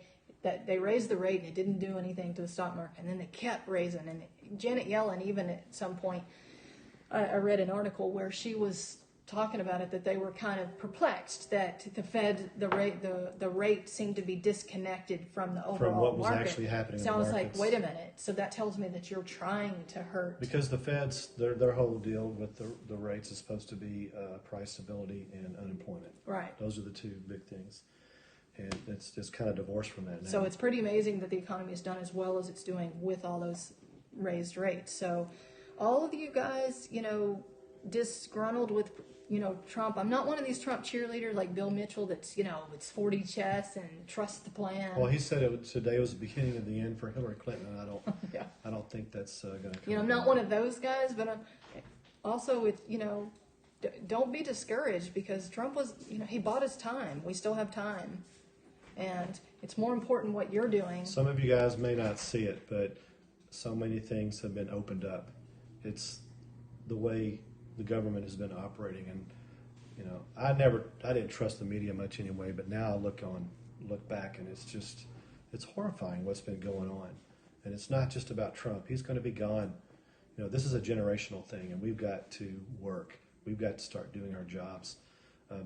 they raised the rate and it didn't do anything to the stock market. And then they kept raising. And Janet Yellen, even at some point, I read an article where she was talking about it, that they were kind of perplexed that the Fed, the rate seemed to be disconnected from the overall From what was market. actually happening So in I the was like, markets. wait a minute. So that tells me that you're trying to hurt. Because the Feds, their whole deal with the rates is supposed to be price stability and unemployment. Right. Those are the two big things. And it's just kind of divorced from that now. So it's pretty amazing that the economy has done as well as it's doing with all those raised rates. So all of you guys, disgruntled with, Trump. I'm not one of these Trump cheerleaders like Bill Mitchell that's, it's 40 chess and trust the plan. Well, he said today was the beginning of the end for Hillary Clinton, and Yeah. I don't think that's going to come. I'm not one of those guys, but I'm also with, don't be discouraged because Trump was, he bought his time. We still have time. And it's more important what you're doing. Some of you guys may not see it, but so many things have been opened up. It's the way the government has been operating, and I didn't trust the media much anyway, but now I look back, and it's horrifying what's been going on. And it's not just about Trump. He's going to be gone. This is a generational thing, and we've got to work. We've got to start doing our jobs.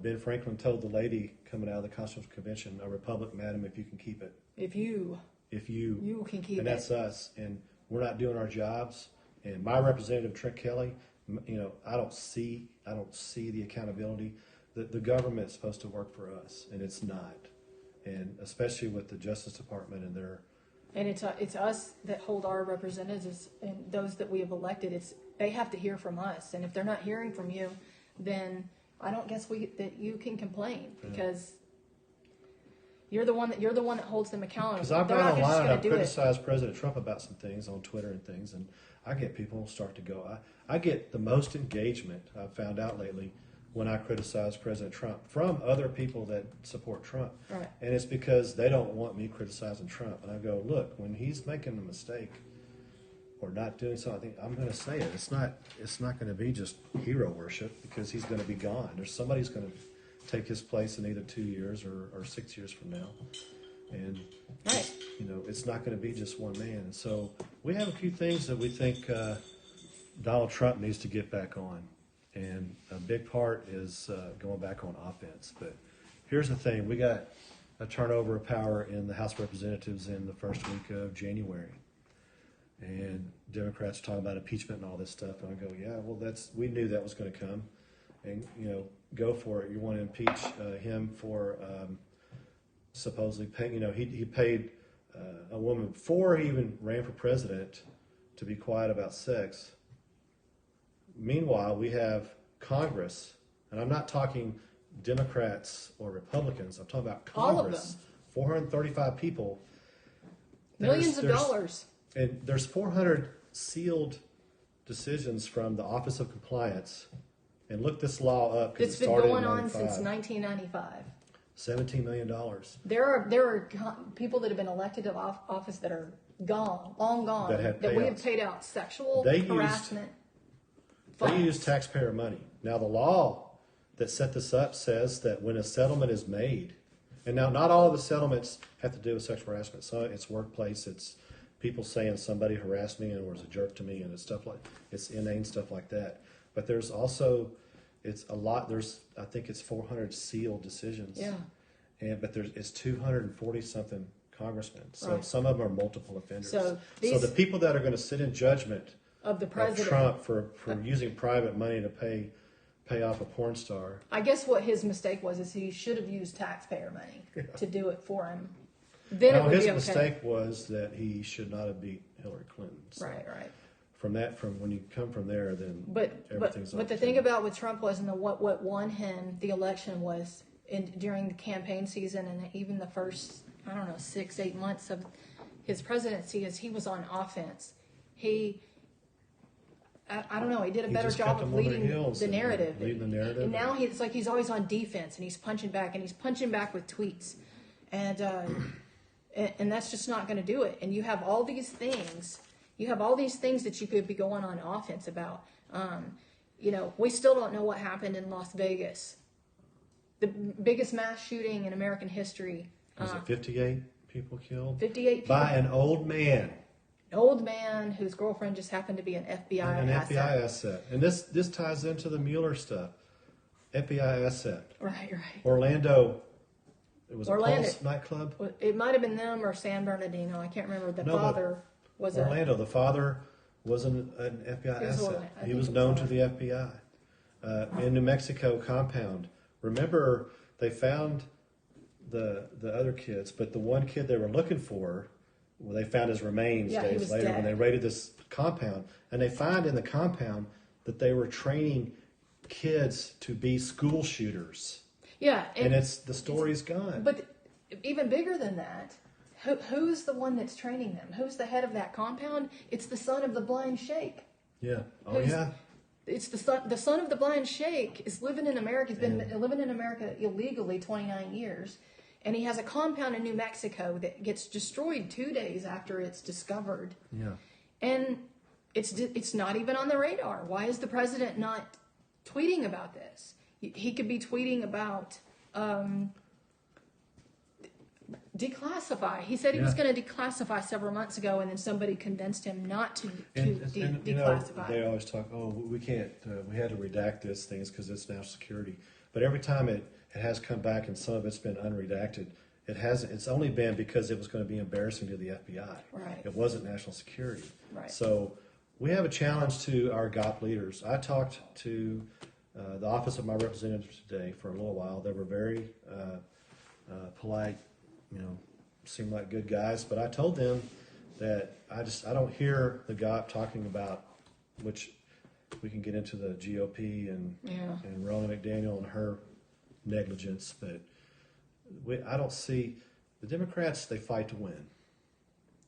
Ben Franklin told the lady coming out of the Constitutional Convention, "A republic, madam, if you can keep it." If you can keep and it. that's us. And we're not doing our jobs. And my representative, Trent Kelly, I don't see the accountability. The government is supposed to work for us, and it's not. And especially with the Justice Department and their. And it's us that hold our representatives and those that we have elected. They have to hear from us, and if they're not hearing from you, then I don't guess that you can complain because you're the one that holds them accountable. Because I've They're gone not just online, gonna I've do it. criticized President Trump about some things on Twitter and things, and I get people start to go. I get the most engagement I've found out lately when I criticize President Trump from other people that support Trump. Right. And it's because they don't want me criticizing Trump. And I go, look, when he's making a mistake or not doing something, I'm going to say it. It's not going to be just hero worship because he's going to be gone. Somebody's going to take his place in either 2 years or 6 years from now. And Right. it's not going to be just one man. And so we have a few things that we think Donald Trump needs to get back on. And a big part is going back on offense. But here's the thing. We got a turnover of power in the House of Representatives in the first week of January. And Democrats are talking about impeachment and all this stuff. And I go, yeah, well, we knew that was going to come. And, go for it. You want to impeach him for supposedly paying, he paid a woman before he even ran for president to be quiet about sex. Meanwhile, we have Congress, and I'm not talking Democrats or Republicans. I'm talking about Congress. All of them. 435 people. Millions of dollars. And there's 400 sealed decisions from the Office of Compliance. And look this law up. It's been going on since 1995. $17 million. There are people that have been elected to office that are gone, long gone, that we have paid out sexual harassment. They use taxpayer money. Now, the law that set this up says that when a settlement is made, and now not all of the settlements have to do with sexual harassment. So it's workplace, it's people saying somebody harassed me and was a jerk to me, and it's inane stuff like that. But there's also it's a lot. I think it's 400 sealed decisions. Yeah. But it's 240 something congressmen. So Right. some of them are multiple offenders. So the people that are going to sit in judgment of the of president. Trump for using private money to pay off a porn star. I guess what his mistake was is he should have used taxpayer money to do it for him. Then it would his be okay. mistake was that he should not have beat Hillary Clinton. So Right. From when you come from there, then But everything's the thing about with Trump was, and what won him the election was during the campaign season, and even the first 6-8 months of his presidency, is he was on offense. He did a better just job kept of them on their leading heels the and narrative. leading the narrative. And now it's like he's always on defense, and he's punching back with tweets, and that's just not going to do it. And you have all these things. You have all these things that you could be going on offense about. We still don't know what happened in Las Vegas, the biggest mass shooting in American history. Was it 58 people killed? 58 people. By an old man. Old man whose girlfriend just happened to be an FBI asset. FBI asset. And this ties into the Mueller stuff. FBI asset. Right. Orlando. It was Orlando. a Pulse nightclub. It might have been them or San Bernardino. I can't remember. The father was Orlando. The father was an FBI asset. He was known to the FBI. In New Mexico compound. Remember, they found the other kids, but the one kid they were looking for, well, they found his remains days later when they raided this compound. And they find in the compound that they were training kids to be school shooters. Yeah. And the story's gone. But even bigger than that, who's the one that's training them? Who's the head of that compound? It's the son of the blind sheikh. Yeah. Oh, yeah. It's the son of the blind sheikh is living in America. He's been living in America illegally 29 years. And he has a compound in New Mexico that gets destroyed 2 days after it's discovered. Yeah. And it's not even on the radar. Why is the president not tweeting about this? He could be tweeting about declassify. He said he was going to declassify several months ago, and then somebody convinced him not to declassify. They always talk, we can't, we had to redact these things because it's national security. But every time it has come back and some of it's been unredacted, it's only been because it was going to be embarrassing to the FBI. Right. It wasn't national security. Right. So we have a challenge to our GOP leaders. I talked to the Office of my Representative today for a little while. They were very polite, seemed like good guys, but I told them that I don't hear the GOP talking about, which we can get into the GOP and Ronna McDaniel and her negligence, but I don't see the Democrats. They fight to win.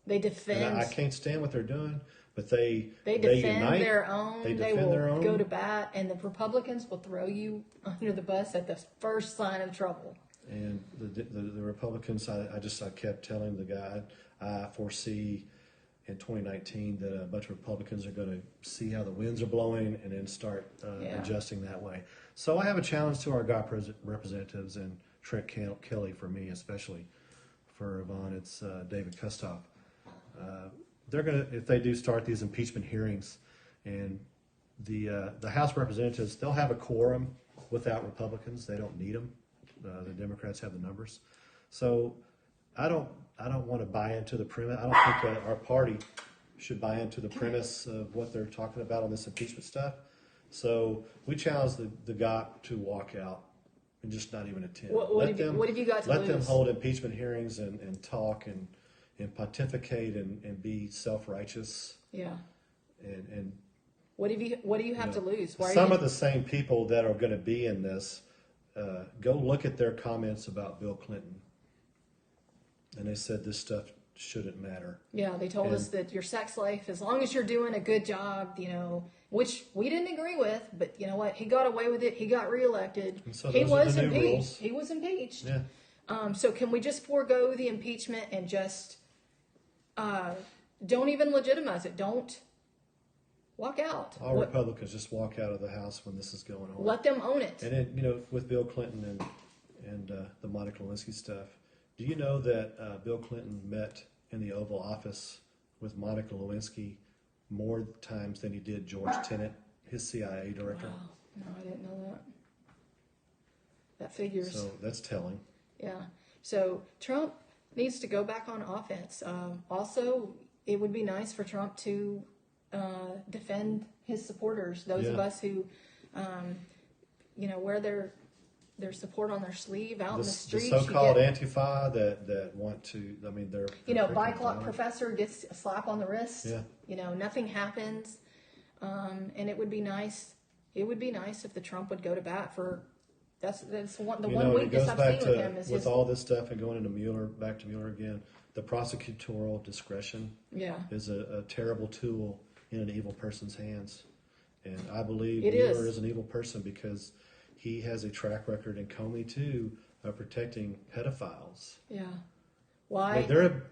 They defend. And I can't stand what they're doing, but they defend unite, their own. They will their own. go to bat, and the Republicans will throw you under the bus at the first sign of trouble. And the Republicans, I kept telling the guy, I foresee in 2019 that a bunch of Republicans are going to see how the winds are blowing and then start adjusting that way. So I have a challenge to our GOP representatives and Trent Kelly, for me especially. For Yvonne, it's David Kustoff. They're going to, if they do start these impeachment hearings, and the House representatives, they'll have a quorum without Republicans. They don't need them. The Democrats have the numbers. So I don't want to buy into the premise. I don't think our party should buy into the premise of what they're talking about on this impeachment stuff. So we challenge the GOP to walk out and just not even attend. What have you got to let lose? them hold impeachment hearings and talk and pontificate and be self-righteous. Yeah. And what do you have to lose? Some of the same people that are going to be in this, go look at their comments about Bill Clinton. And they said this stuff shouldn't matter. Yeah, they told us that your sex life, as long as you're doing a good job, which we didn't agree with, but you know what? He got away with it. He got reelected. So he was impeached. Rules. He was impeached. Yeah. So can we just forego the impeachment and just don't even legitimize it? Don't walk out. All Republicans just walk out of the House when this is going on. Let them own it. And then, with Bill Clinton and the Monica Lewinsky stuff, do you know that Bill Clinton met in the Oval Office with Monica Lewinsky more times than he did George Tenet, his CIA director? Wow. No, I didn't know that. That figures. So that's telling. Yeah. So Trump needs to go back on offense. Also, it would be nice for Trump to defend his supporters, those of us who, wear their support on their sleeve out in the streets. The so-called Antifa that want to, I mean, they're bike lock professor gets a slap on the wrist. Yeah. Nothing happens. And it would be nice. It would be nice if the Trump would go to bat for. That's one weakness I've seen with him is with all this stuff and going into back to Mueller again. The prosecutorial discretion is a terrible tool in an evil person's hands, and I believe Mueller is an evil person because he has a track record in Comey too of protecting pedophiles. Yeah, why? Like there are,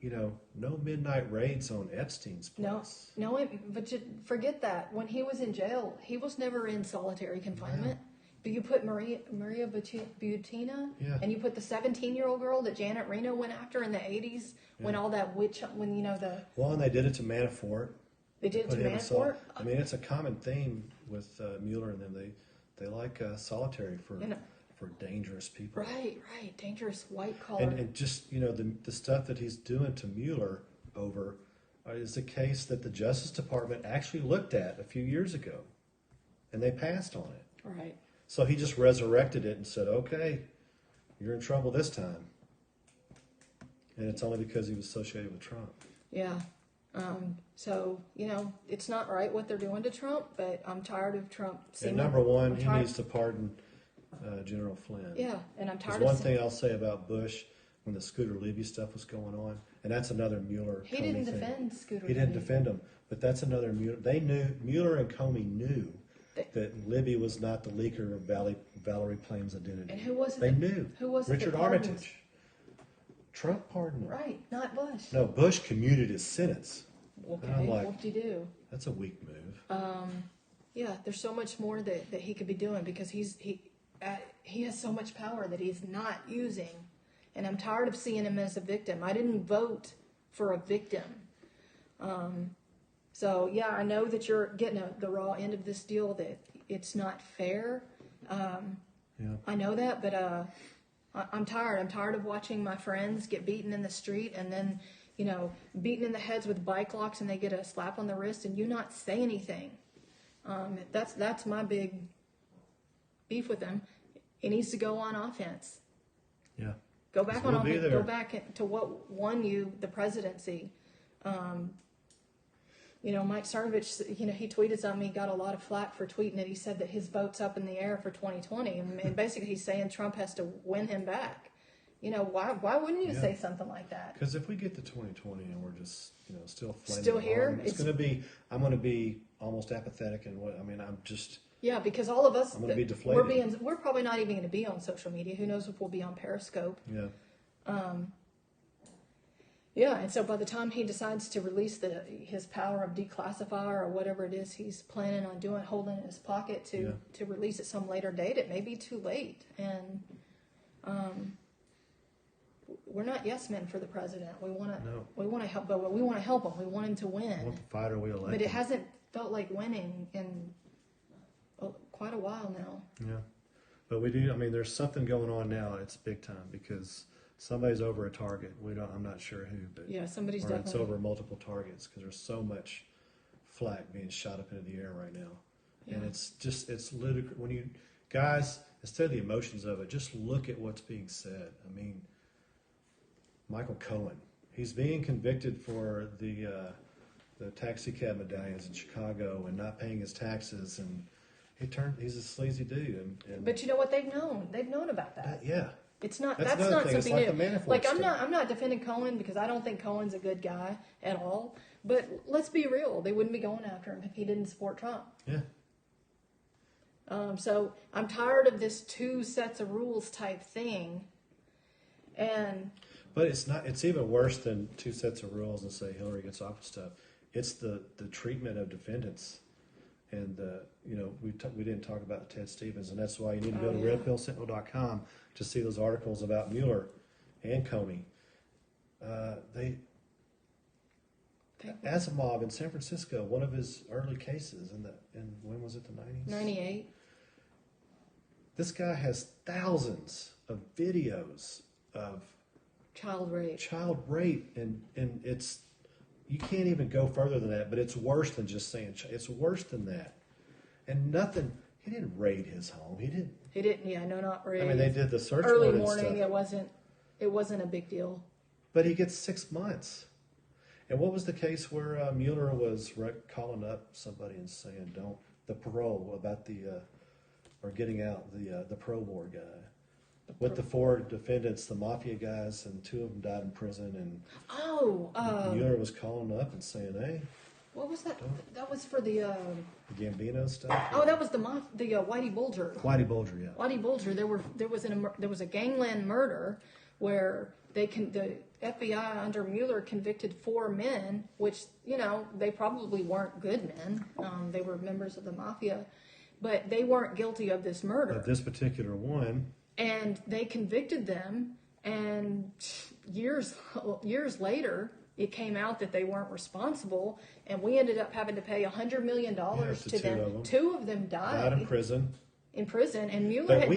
no midnight raids on Epstein's place. No, but you forget that when he was in jail, he was never in solitary confinement. Yeah. But you put Maria Butina, and you put the 17-year-old girl that Janet Reno went after in the 80s when all that Well, and they did it to Manafort. They did it to Manafort? I mean, it's a common theme with Mueller and them. They like solitary for dangerous people. Right. Dangerous white collar. And just, the stuff that he's doing to Mueller over is a case that the Justice Department actually looked at a few years ago, and they passed on it. Right. So he just resurrected it and said, okay, you're in trouble this time. And it's only because he was associated with Trump. Yeah. So, it's not right what they're doing to Trump, but I'm tired of Trump. And number one, he needs to pardon General Flynn. Yeah, and I'm tired of one thing I'll say about Bush, when the Scooter Libby stuff was going on, and that's another Mueller. He didn't defend Scooter Libby. He didn't defend him, but that's another Mueller. Mueller and Comey knew that Libby was not the leaker of Valerie Plame's identity. And who was it? They knew. Who was it? Richard Armitage. Trump pardoned him. Right, not Bush. No, Bush commuted his sentence. Okay, and I'm like, what did he do? That's a weak move. Yeah, there's so much more that he could be doing because he has so much power that he's not using. And I'm tired of seeing him as a victim. I didn't vote for a victim. So, yeah, I know that you're getting the raw end of this deal, that it's not fair. I know that, but I'm tired. I'm tired of watching my friends get beaten in the street and then, beaten in the heads with bike locks and they get a slap on the wrist and you not say anything. That's my big beef with him. He needs to go on offense. Yeah. Go back on offense. Go back to what won you the presidency. Mike Cernovich, he tweeted something. He got a lot of flack for tweeting it. He said that his vote's up in the air for 2020. And basically he's saying Trump has to win him back. Why wouldn't you say something like that? Because if we get to 2020 and we're just, still flaming still here, I'm going to be almost apathetic and I'm just. Yeah, because all of us, I'm going to be deflated. We're probably not even going to be on social media. Who knows if we'll be on Periscope. Yeah. Yeah, and so by the time he decides to release his power of declassifier or whatever it is he's planning on doing, holding in his pocket to release at some later date, it may be too late. And we're not yes men for the president. We want to help, but we want to help him. We want him to win. We want the fighter we elect. But it hasn't felt like winning in quite a while now. Yeah, but we do. There's something going on now. It's big time because somebody's over a target. I'm not sure who, but somebody's definitely. It's over multiple targets because there's so much flak being shot up into the air right now, and it's ludicrous. When you guys, instead of the emotions of it, just look at what's being said. Michael Cohen, he's being convicted for the taxi cab medallions in Chicago and not paying his taxes, and he's a sleazy dude. And but you know what? They've known about that. It's not. That's not thing. something it's new. Like I'm not defending Cohen because I don't think Cohen's a good guy at all. But let's be real. They wouldn't be going after him if he didn't support Trump. Yeah. So I'm tired of this two sets of rules type thing. But it's not. It's even worse than two sets of rules and say Hillary gets off with stuff. It's the treatment of defendants. And, we didn't talk about Ted Stevens, and that's why you need to go to redpillsentinel.com to see those articles about Mueller and Comey. Asimov in San Francisco, one of his early cases, when was it, the 90s? 98. This guy has thousands of videos of Child rape. and it's, you can't even go further than that, but it's worse than just saying, it's worse than that. And nothing, he didn't raid his home. He didn't. Yeah, no, not raid. I mean, they did the search Early warrant and morning, stuff. it wasn't a big deal. But he gets 6 months. And what was the case where Mueller was calling up somebody and saying, the parole about or getting out, the pro war guy. With the 4 defendants, the mafia guys, and 2 of them died in prison, and Mueller was calling up and saying, hey. What was that? That was for the... The Gambino stuff? Oh, that was the Whitey Bulger. Whitey Bulger, yeah. Whitey Bulger. There was a gangland murder where the FBI under Mueller convicted 4 men, which, they probably weren't good men. They were members of the mafia, but they weren't guilty of this murder. Of this particular one. And they convicted them, and years later, it came out that they weren't responsible, and we ended up having to pay $100 million to them. 2 of them died in prison. And Mueller had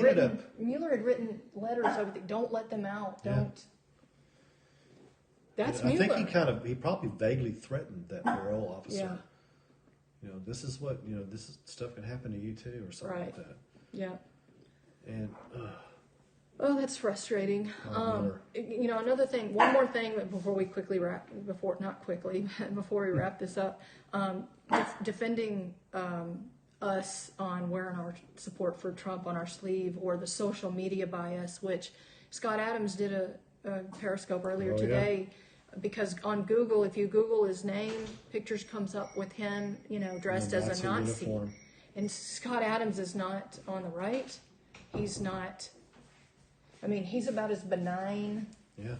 written letters over don't let them out. Don't. That's Mueller. I think he probably vaguely threatened that parole officer. Yeah. This is what this stuff can happen to you too, or something like that. Yeah. And oh, that's frustrating. Another thing, one more thing before we wrap this up, defending us on wearing our support for Trump on our sleeve, or the social media bias, which Scott Adams did a Periscope earlier today. Because on Google, if you Google his name, pictures comes up with him, dressed as a Nazi. Uniform. And Scott Adams is not on the right. He's not. I mean, he's about as benign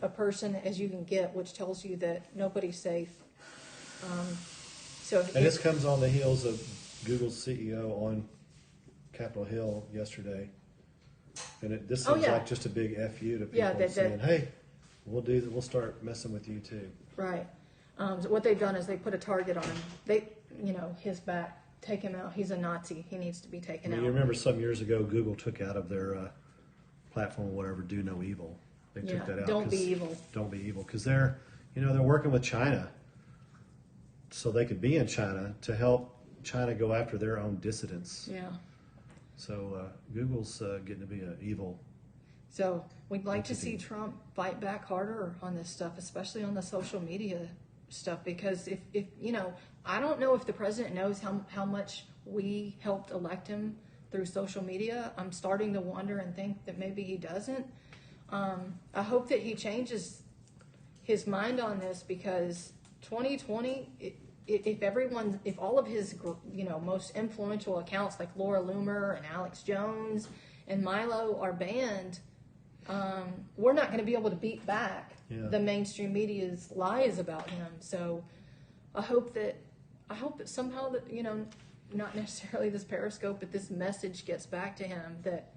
a person as you can get, which tells you that nobody's safe. And this comes on the heels of Google's CEO on Capitol Hill yesterday, and this seems like just a big FU to people saying, "Hey, we'll start messing with you too." Right. So what they've done is they put a target on him. His back. Take him out. He's a Nazi. He needs to be taken out. You remember some years ago, Google took out of their platform or whatever, "Do no evil." They took that out. Don't be evil. Don't be evil, because they're working with China, so they could be in China to help China go after their own dissidents. Yeah. So Google's getting to be an evil. So we'd like to see Trump fight back harder on this stuff, especially on the social media stuff, because if I don't know if the president knows how much we helped elect him through social media. I'm starting to wonder and think that maybe he doesn't. I hope that he changes his mind on this, because 2020, if all of his most influential accounts like Laura Loomer and Alex Jones and Milo are banned, we're not going to be able to beat back the mainstream media's lies about him. So I hope that somehow that not necessarily this Periscope, but this message gets back to him that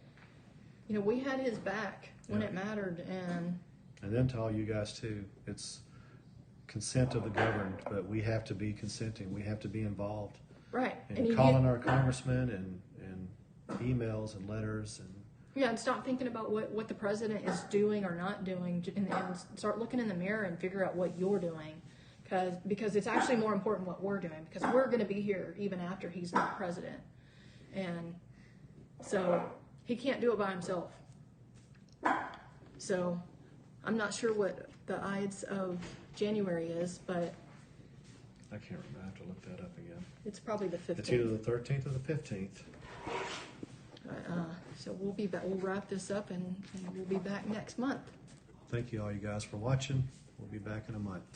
we had his back when it mattered. And then to all you guys too, it's consent of the governed, but we have to be consenting. We have to be involved. Right. And calling our congressmen and emails and letters and stop thinking about what the president is doing or not doing, and start looking in the mirror and figure out what you're doing. Because it's actually more important what we're doing, because we're going to be here even after he's not president. And so he can't do it by himself. So I'm not sure what the Ides of January is, but I can't remember. I have to look that up again. It's probably the 15th. It's either the 13th or the 15th. So we'll be back. We'll wrap this up, and we'll be back next month. Thank you all you guys for watching. We'll be back in a month.